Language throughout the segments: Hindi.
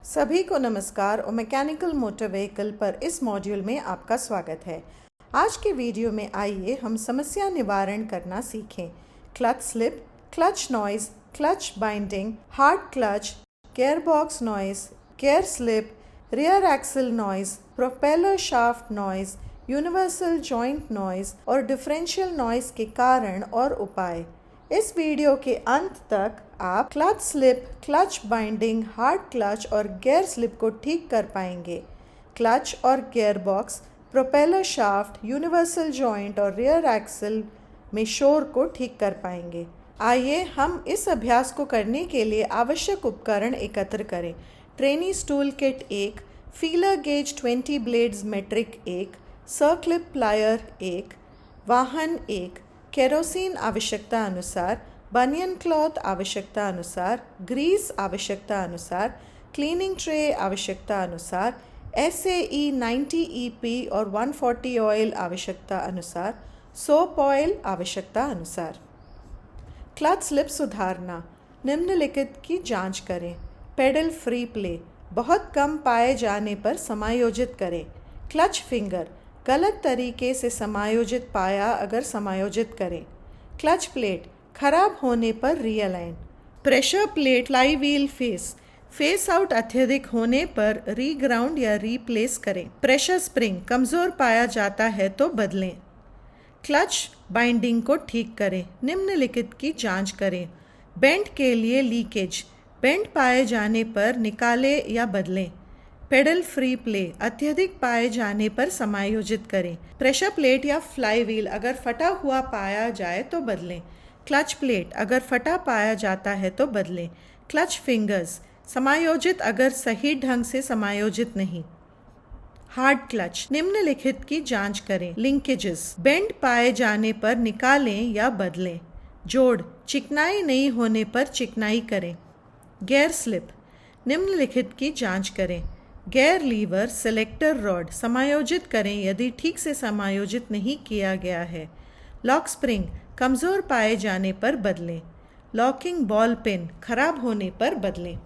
सभी को नमस्कार और मैकेनिकल मोटर व्हीकल पर इस मॉड्यूल में आपका स्वागत है। आज के वीडियो में आइए हम समस्या निवारण करना सीखें। Clutch slip, clutch noise, clutch binding, hard clutch, gearbox noise, gear slip, rear axle noise, propeller shaft noise, universal joint noise और डिफरेंशियल नॉइज़ के कारण और उपाय। इस वीडियो के अंत तक आप clutch slip, clutch binding, hard clutch और गियर स्लिप को ठीक कर पाएंगे। क्लच और gear box, propeller shaft, universal joint और रियर एक्सल में शोर को ठीक कर पाएंगे। आइए हम इस अभ्यास को करने के लिए आवश्यक उपकरण एकत्र करें। Trainee stool kit 1, feeler gauge 20 blades metric 1, circlip plier 1, वाहन 1, केरोसिन आवश्यकता अनुसार, बनियन क्लॉथ आवश्यकता अनुसार, ग्रीस आवश्यकता अनुसार, क्लीनिंग ट्रे आवश्यकता अनुसार, SAE 90 EP और 140 ऑयल आवश्यकता अनुसार, सोप ऑयल आवश्यकता अनुसार। क्लच स्लिप सुधारना। निम्नलिखित की जांच करें। पेडल फ्री प्ले, बहुत कम पाए जाने पर समायोजित करें। क्लच फिंगर, गलत तरीके से समायोजित पाया अगर समायोजित करें। क्लच प्लेट, खराब होने पर realign. Pressure plate fly wheel face out अत्यधिक होने पर रीग्राउंड या रीप्लेस करें। प्रेशर स्प्रिंग, कमज़ोर पाया जाता है तो बदलें। क्लच बाइंडिंग को ठीक करें। निम्नलिखित की जांच करें। बेंट के लिए लीकेज, बेंट पाए जाने पर निकालें या बदलें। पेडल फ्री प्ले, अत्यधिक पाए जाने पर समायोजित करें। प्रेशर प्लेट या फ्लाई व्हील अगर फटा हुआ पाया जाए तो बदलें। क्लच प्लेट, अगर फटा पाया जाता है तो बदलें। क्लच फिंगर्स, समायोजित अगर सही ढंग से समायोजित नहीं। हार्ड क्लच, निम्नलिखित की जांच करें। लिंकेजेस, बेंट पाए जाने पर निकालें या बदलें। जोड़, चिकनाई नहीं होने पर चिकनाई करें। गियर स्लिप, निम्नलिखित की जांच करें। गियर लीवर, सेलेक्टर रॉड समायोजित करें यदि ठीक से समायोजित नहीं किया गया है। लॉक स्प्रिंग, कमज़ोर पाए जाने पर बदलें। लॉकिंग बॉल पिन, खराब होने पर बदलें।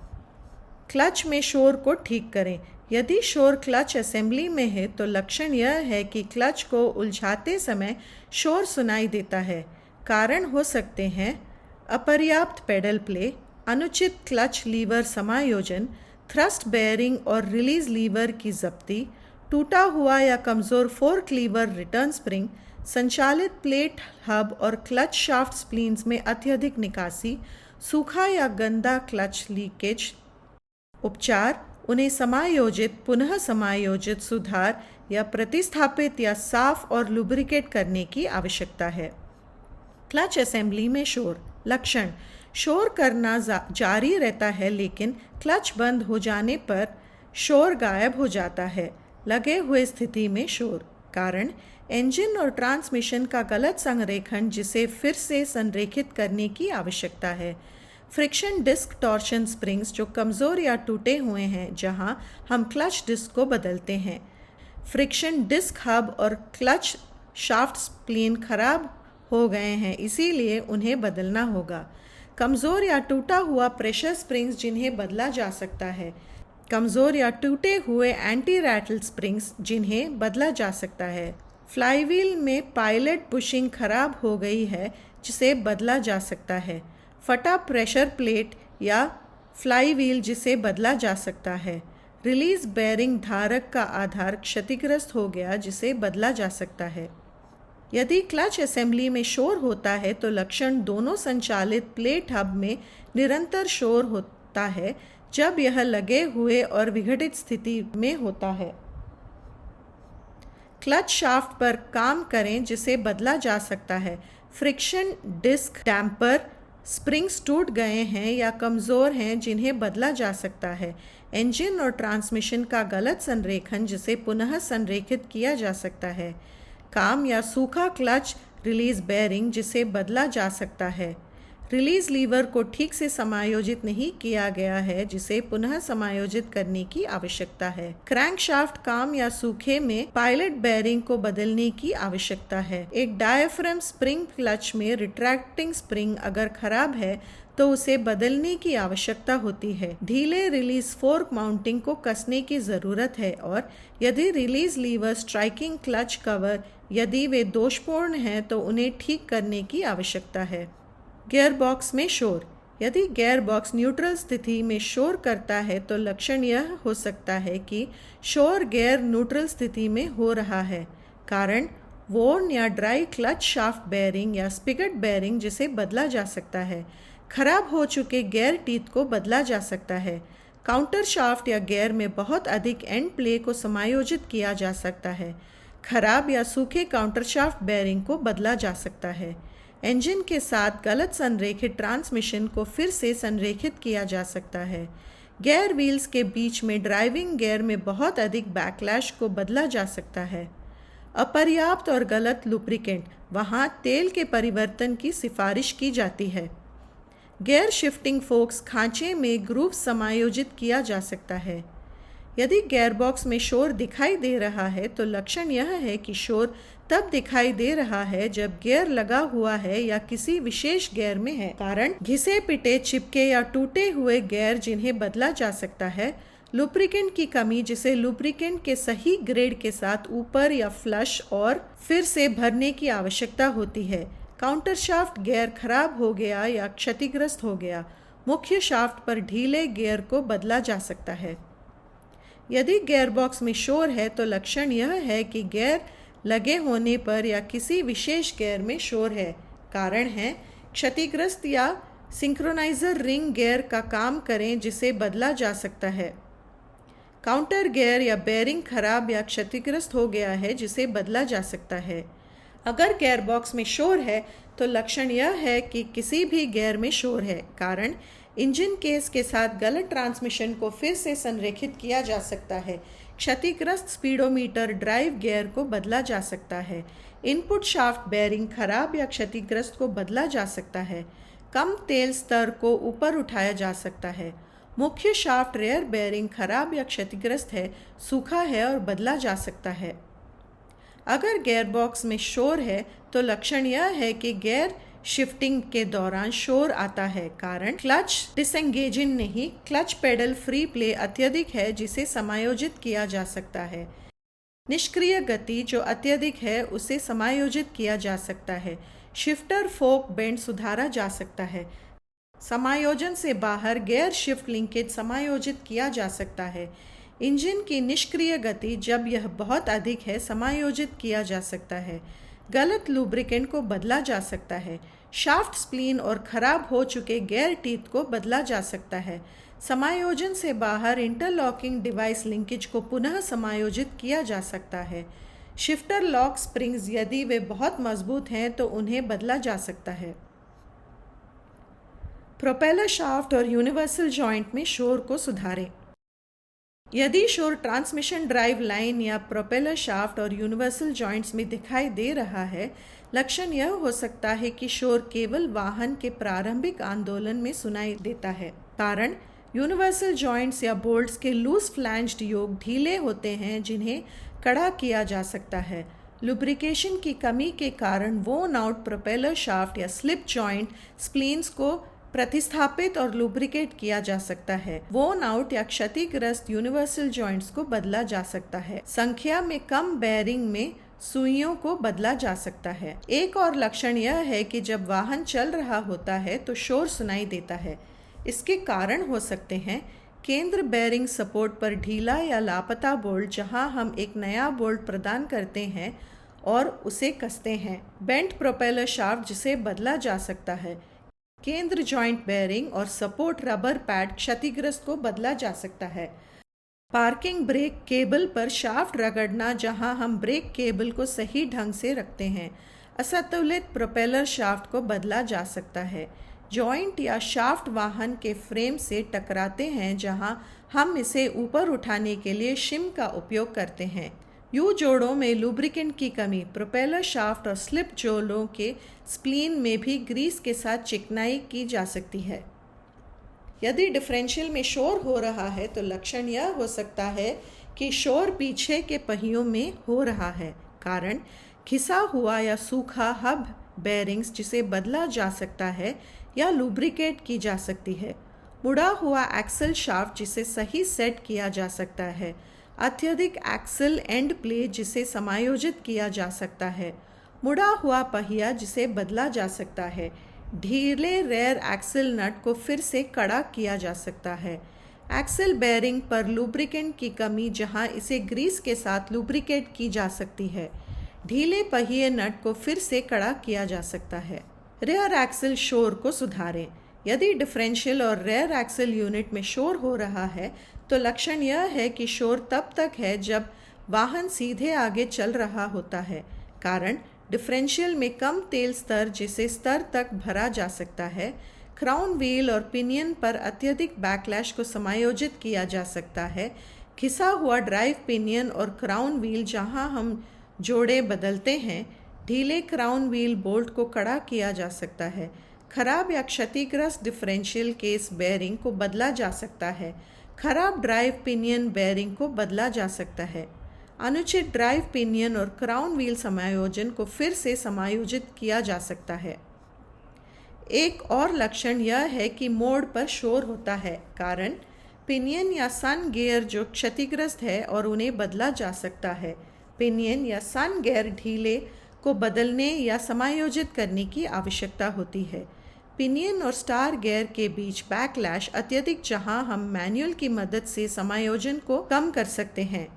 क्लच में शोर को ठीक करें। यदि शोर क्लच असेंबली में है तो लक्षण यह है कि क्लच को उलझाते समय शोर सुनाई देता है। कारण हो सकते हैं अपर्याप्त पेडल प्ले, अनुचित क्लच लीवर समायोजन, थ्रस्ट बेयरिंग और रिलीज लीवर की जब्ती, टूटा हुआ या कमज़ोर फोर्क लीवर रिटर्न स्प्रिंग, संचालित प्लेट हब और क्लच शाफ्ट स्प्लीन्स में अत्यधिक निकासी, सूखा या गंदा क्लच लीकेज। उपचार, उन्हें समायोजित, पुनः समायोजित, सुधार या प्रतिस्थापित या साफ और लुब्रिकेट करने की आवश्यकता है। क्लच असेंबली में शोर। लक्षण, शोर करना जारी रहता है लेकिन क्लच बंद हो जाने पर शोर गायब हो जाता है। लगे हुए स्थिति में शोर। कारण, इंजन और ट्रांसमिशन का गलत संरेखण जिसे फिर से संरेखित करने की आवश्यकता है। फ्रिक्शन डिस्क टॉर्शन स्प्रिंग्स जो कमज़ोर या टूटे हुए हैं जहां हम क्लच डिस्क को बदलते हैं। फ्रिक्शन डिस्क हब और क्लच शाफ्ट स्प्लीन खराब हो गए हैं इसीलिए उन्हें बदलना होगा। कमज़ोर या टूटा हुआ प्रेशर स्प्रिंग्स जिन्हें बदला जा सकता है। कमज़ोर या टूटे हुए एंटी रैटल स्प्रिंग्स जिन्हें बदला जा सकता है। फ्लाईव्हील में पायलट बुशिंग खराब हो गई है जिसे बदला जा सकता है। फटा प्रेशर प्लेट या फ्लाईव्हील जिसे बदला जा सकता है। रिलीज बेयरिंग धारक का आधार क्षतिग्रस्त हो गया जिसे बदला जा सकता है। यदि क्लच असेंबली में शोर होता है तो लक्षण दोनों संचालित प्लेट हब में निरंतर शोर होता है जब यह लगे हुए और विघटित स्थिति में होता है। क्लच शाफ्ट पर काम करें जिसे बदला जा सकता है। फ्रिक्शन डिस्क डैम्पर, स्प्रिंग्स टूट गए हैं या कमज़ोर हैं जिन्हें बदला जा सकता है। इंजन और ट्रांसमिशन का गलत संरेखण जिसे पुनः संरेखित किया जा सकता है। काम या सूखा क्लच रिलीज बेयरिंग जिसे बदला जा सकता है। रिलीज लीवर को ठीक से समायोजित नहीं किया गया है, जिसे पुनः समायोजित करने की आवश्यकता है। क्रैंकशाफ्ट काम या सूखे में पायलट बेयरिंग को बदलने की आवश्यकता है। एक डायाफ्राम स्प्रिंग क्लच में रिट्रैक्टिंग स्प्रिंग अगर खराब है तो उसे बदलने की आवश्यकता होती है। ढीले रिलीज फोर्क माउंटिंग को कसने की जरूरत है और यदि release lever striking clutch cover यदि वे दोषपूर्ण हैं तो उन्हें ठीक करने की आवश्यकता है। गियर बॉक्स में शोर। यदि गियर बॉक्स न्यूट्रल स्थिति में शोर करता है तो लक्षण यह हो सकता है कि शोर गियर न्यूट्रल स्थिति में हो रहा है। कारण वोर्न या ड्राई क्लच शाफ्ट बेयरिंग या स्पिगट बेयरिंग जिसे बदला जा सकता है। खराब हो चुके गियर टीथ को बदला जा सकता है। काउंटर शाफ्ट या गियर में बहुत अधिक एंड प्ले को समायोजित किया जा सकता है। खराब या सूखे काउंटर शाफ्ट बेयरिंग को बदला जा सकता है। इंजन के साथ गलत संरेखित ट्रांसमिशन को फिर से संरेखित किया जा सकता है। गियर व्हील्स के बीच में ड्राइविंग गियर में बहुत अधिक बैकलैश को बदला जा सकता है। अपर्याप्त और गलत लुब्रिकेंट, वहाँ तेल के परिवर्तन की सिफारिश की जाती है। गियर शिफ्टिंग फोक्स खांचे में ग्रूव समायोजित किया जा सकता है। यदि गियर बॉक्स में शोर दिखाई दे रहा है तो लक्षण यह है कि शोर तब दिखाई दे रहा है जब गियर लगा हुआ है या किसी विशेष गियर में है। कारण घिसे पिटे, चिपके या टूटे हुए गियर जिन्हें बदला जा सकता है। लुब्रिकेंट की कमी जिसे लुब्रिकेंट के सही ग्रेड के साथ ऊपर या फ्लश और फिर से भरने की आवश्यकता होती है। काउंटर शाफ्ट गियर खराब हो गया या क्षतिग्रस्त हो गया। मुख्य शाफ्ट पर ढीले गियर को बदला जा सकता है। यदि गियर बॉक्स में शोर है तो लक्षण यह है कि गियर लगे होने पर या किसी विशेष गियर में शोर है। कारण है क्षतिग्रस्त या सिंक्रोनाइजर रिंग गियर का काम करें जिसे बदला जा सकता है। काउंटर गियर या बेयरिंग खराब या क्षतिग्रस्त हो गया है जिसे बदला जा सकता है। अगर गियर बॉक्स में शोर है तो लक्षण यह है कि किसी भी गियर में शोर है। कारण इंजन केस के साथ गलत ट्रांसमिशन को फिर से संरेखित किया जा सकता है। क्षतिग्रस्त स्पीडोमीटर ड्राइव गियर को बदला जा सकता है। इनपुट शाफ्ट बेयरिंग खराब या क्षतिग्रस्त को बदला जा सकता है। कम तेल स्तर को ऊपर उठाया जा सकता है। मुख्य शाफ्ट रेयर बेयरिंग खराब या क्षतिग्रस्त है, सूखा है और बदला जा सकता है। अगर गियर बॉक्स में शोर है तो लक्षण यह है कि गियर शिफ्टिंग के दौरान शोर आता है। कारण क्लच डिसएंगेजिंग नहीं, क्लच पेडल फ्री प्ले अत्यधिक है जिसे समायोजित किया जा सकता है। निष्क्रिय गति जो अत्यधिक है उसे समायोजित किया जा सकता है। शिफ्टर फोक बेंड सुधारा जा सकता है। समायोजन से बाहर गियर शिफ्ट लिंकेज समायोजित किया जा सकता है। इंजन की निष्क्रिय गति जब यह बहुत अधिक है समायोजित किया जा सकता है। गलत लुब्रिकेंट को बदला जा सकता है। शाफ्ट स्प्लीन और खराब हो चुके गियर टीथ को बदला जा सकता है। समायोजन से बाहर इंटरलॉकिंग डिवाइस लिंकेज को पुनः समायोजित किया जा सकता है। शिफ्टर लॉक स्प्रिंग्स यदि वे बहुत मजबूत हैं तो उन्हें बदला जा सकता है। प्रोपेलर शाफ्ट और यूनिवर्सल जॉइंट में शोर को सुधारें। यदि शोर ट्रांसमिशन ड्राइव लाइन या प्रोपेलर शाफ्ट और यूनिवर्सल जॉइंट्स में दिखाई दे रहा है, लक्षण यह हो सकता है कि शोर केवल वाहन के प्रारंभिक आंदोलन में सुनाई देता है। कारण यूनिवर्सल जॉइंट्स या बोल्ट्स के लूज फ्लैंज्ड योग ढीले होते हैं जिन्हें कड़ा किया जा सकता है। लुब्रिकेशन की कमी के कारण वोर्न आउट प्रोपेलर शाफ्ट या स्लिप जॉइंट स्प्लीन्स को प्रतिस्थापित और लुब्रिकेट किया जा सकता है। वोर्न आउट या क्षतिग्रस्त यूनिवर्सल जॉइंट्स को बदला जा सकता है। संख्या में कम बेयरिंग में सुइयों को बदला जा सकता है। एक और लक्षण यह है कि जब वाहन चल रहा होता है तो शोर सुनाई देता है। इसके कारण हो सकते हैं केंद्र बेयरिंग सपोर्ट पर ढीला या लापता बोल्ट जहां हम एक नया बोल्ट प्रदान करते हैं और उसे कसते हैं। बेंट प्रोपेलर शाफ्ट जिसे बदला जा सकता है। केंद्र जॉइंट बेयरिंग और सपोर्ट रबर पैड क्षतिग्रस्त को बदला जा सकता है। पार्किंग ब्रेक केबल पर शाफ्ट रगड़ना जहां हम ब्रेक केबल को सही ढंग से रखते हैं। असंतुलित प्रोपेलर शाफ्ट को बदला जा सकता है। जॉइंट या शाफ्ट वाहन के फ्रेम से टकराते हैं जहां हम इसे ऊपर उठाने के लिए शिम का उपयोग करते हैं। यू जोड़ों में लुब्रिकेंट की कमी प्रोपेलर शाफ्ट और स्लिप जोड़ों के स्प्लीन में भी ग्रीस के साथ चिकनाई की जा सकती है। यदि डिफरेंशियल में शोर हो रहा है तो लक्षण यह हो सकता है कि शोर पीछे के पहियों में हो रहा है। कारण घिसा हुआ या सूखा हब बेयरिंग्स जिसे बदला जा सकता है या लुब्रिकेट की जा सकती है। मुड़ा हुआ एक्सल शाफ्ट जिसे सही सेट किया जा सकता है। अत्यधिक एक्सल एंड प्लेट जिसे समायोजित किया जा सकता है। मुड़ा हुआ पहिया जिसे बदला जा सकता है। ढीले रेयर एक्सल नट को फिर से कड़ा किया जा सकता है। एक्सल बेयरिंग पर लुब्रिकेंट की कमी जहां इसे ग्रीस के साथ लुब्रिकेट की जा सकती है। ढीले पहिए नट को फिर से कड़ा किया जा सकता है। रेयर एक्सल शोर को सुधारें। यदि डिफरेंशियल और रेयर एक्सल यूनिट में शोर हो रहा है तो लक्षण यह है कि शोर तब तक है जब वाहन सीधे आगे चल रहा होता है। कारण डिफरेंशियल में कम तेल स्तर जिसे स्तर तक भरा जा सकता है। क्राउन व्हील और पिनियन पर अत्यधिक बैकलैश को समायोजित किया जा सकता है। घिसा हुआ ड्राइव पिनियन और क्राउन व्हील जहां हम जोड़े बदलते हैं। ढीले क्राउन व्हील बोल्ट को कड़ा किया जा सकता है। खराब या क्षतिग्रस्त डिफरेंशियल केस बेयरिंग को बदला जा सकता है। खराब ड्राइव पिनियन बेयरिंग को बदला जा सकता है। अनुचित ड्राइव पिनियन और क्राउन व्हील समायोजन को फिर से समायोजित किया जा सकता है। एक और लक्षण यह है कि मोड़ पर शोर होता है। कारण पिनियन या सन गियर जो क्षतिग्रस्त है और उन्हें बदला जा सकता है। पिनियन या सन गियर ढीले को बदलने या समायोजित करने की आवश्यकता होती है। पिनियन और स्टार गियर के बीच बैकलैश अत्यधिक जहां हम मैनुअल की मदद से समायोजन को कम कर सकते हैं।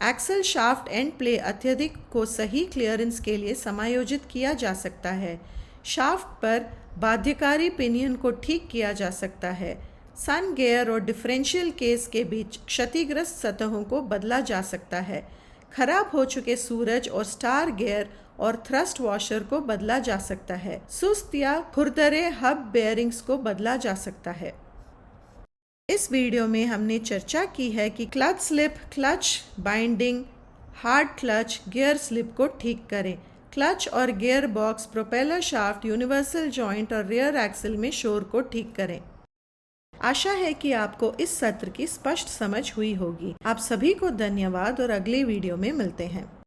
एक्सल शाफ्ट एंड प्ले अत्यधिक को सही क्लियरेंस के लिए समायोजित किया जा सकता है। शाफ्ट पर बाध्यकारी पिनियन को ठीक किया जा सकता है। सन गियर और डिफरेंशियल केस के बीच क्षतिग्रस्त सतहों को बदला जा सकता है। खराब हो चुके सूरज और स्टार गियर और थ्रस्ट वॉशर को बदला जा सकता है। सुस्त या खुरदरे हब बेयरिंग्स को बदला जा सकता है। इस वीडियो में हमने चर्चा की है कि clutch slip, clutch binding, hard clutch, gear slip को ठीक करें। क्लच और gear box, propeller shaft, universal joint और रियर एक्सल में शोर को ठीक करें। आशा है कि आपको इस सत्र की स्पष्ट समझ हुई होगी। आप सभी को धन्यवाद और अगले वीडियो में मिलते हैं।